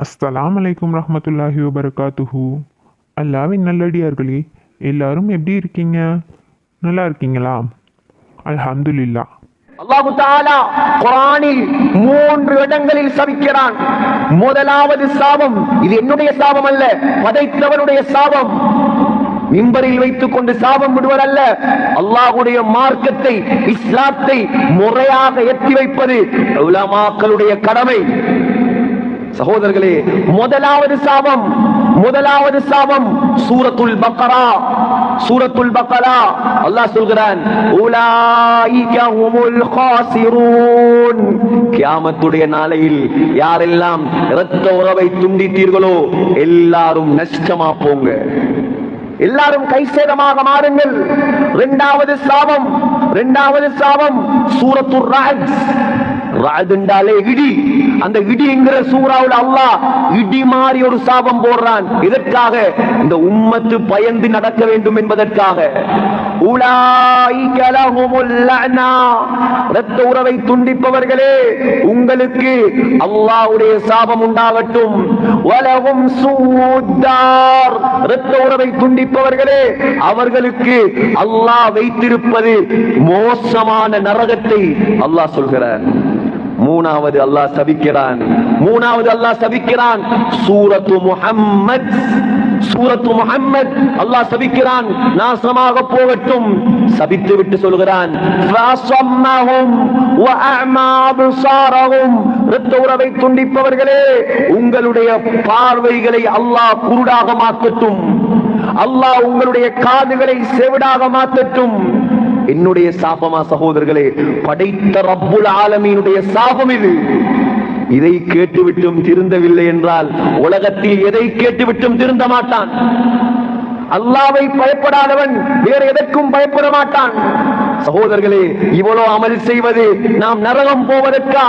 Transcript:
அஸ்ஸலாமு அலைக்கும் ரஹ்மத்துல்லாஹி வபரகாத்துஹு. அல்லாவின் நல்லடியார்களே, எல்லாரும் எப்படி இருக்கீங்க? நல்லா இருக்கீங்களா? அல்ஹம்துலில்லாஹ். அல்லாஹு தஆலா குர்ஆனில் 3 இடங்களில் சபிக்கிறான். முதலாவது சாபம், இது என்னுடைய சாபம் அல்ல, படைத்தவனுடைய சாபம். மிம்பரில் வைத்துக் கொண்டு சாபம் விடுவதல்ல, அல்லாஹ்வுடைய மார்க்கத்தை, இஸ்லாத்தை முறையாக எத்தி வைப்பது உலமாக்களுடைய கடமை. சகோதரர்களே, முதலாவது சாபம் சூரத்துல் பக்கரா. அல்லாஹ் சொல்கிறான், உலாயிக ஹுமுல் காசிரூன். கியாமத்துடைய நாளையில் யாரெல்லாம் இரத்த உறவை துண்டித்தீர்களோ எல்லாரும் நஷ்டமா போங்க, எல்லாரும் கைசேதமாக மாறுங்கள். இரண்டாவது சாபம் சூரத்துர் ரஅத். ரஅத் என்றாலே இடி. அந்த இடி என்கிற சூறாவுல அல்லாஹ் இடி மாதிரி ஒரு சாபம் போடுறான். இதற்காக இந்த உம்மத்து பயந்து நடக்க வேண்டும் என்பதற்காக. உலாயிக லஹுமுல் லஅனா. இரத்த உறவை துண்டிப்பவர்களே, உங்களுக்கு அல்லாஹ்வுடைய சாபம் உண்டாகட்டும். வலஹும் சூத்தார். இரத்த உறவை துண்டிப்பவர்களே, அவர்களுக்கு அல்லாஹ் வைத்திருப்பது மோசமான நரகத்தை அல்லாஹ் சொல்கிறார். மூணாவது அல்லாஹ் சபிக்கிறான். சூரத்து முஹம்மத் அல்லாஹ் சபிக்கிறான், நாசமாக போகட்டும். சபித்து விட்டு சொல்கிறான், இரத்த உறவை துண்டிப்பவர்களே, உங்களுடைய பார்வைகளை அல்லாஹ் குருடாக மாற்றட்டும், அல்லாஹ் உங்களுடைய காதுகளை செவிடாக மாற்றட்டும். என்னுடைய சாபமா சகோதரர்களே? படைத்த ரப்புல் ஆலமீனுடைய சாபம் இது. இதை கேட்டுவிட்டும் திருந்தவில்லை என்றால் உலகத்தில் எதை கேட்டுவிட்டும் திருந்த மாட்டான். அல்லாஹ்வை பயப்படாதவன் வேற எதற்கும் பயப்பட மாட்டான். சகோதரர்களே, இவ்வளவு அமல் செய்வது நாம் நரகம் போவதற்கா?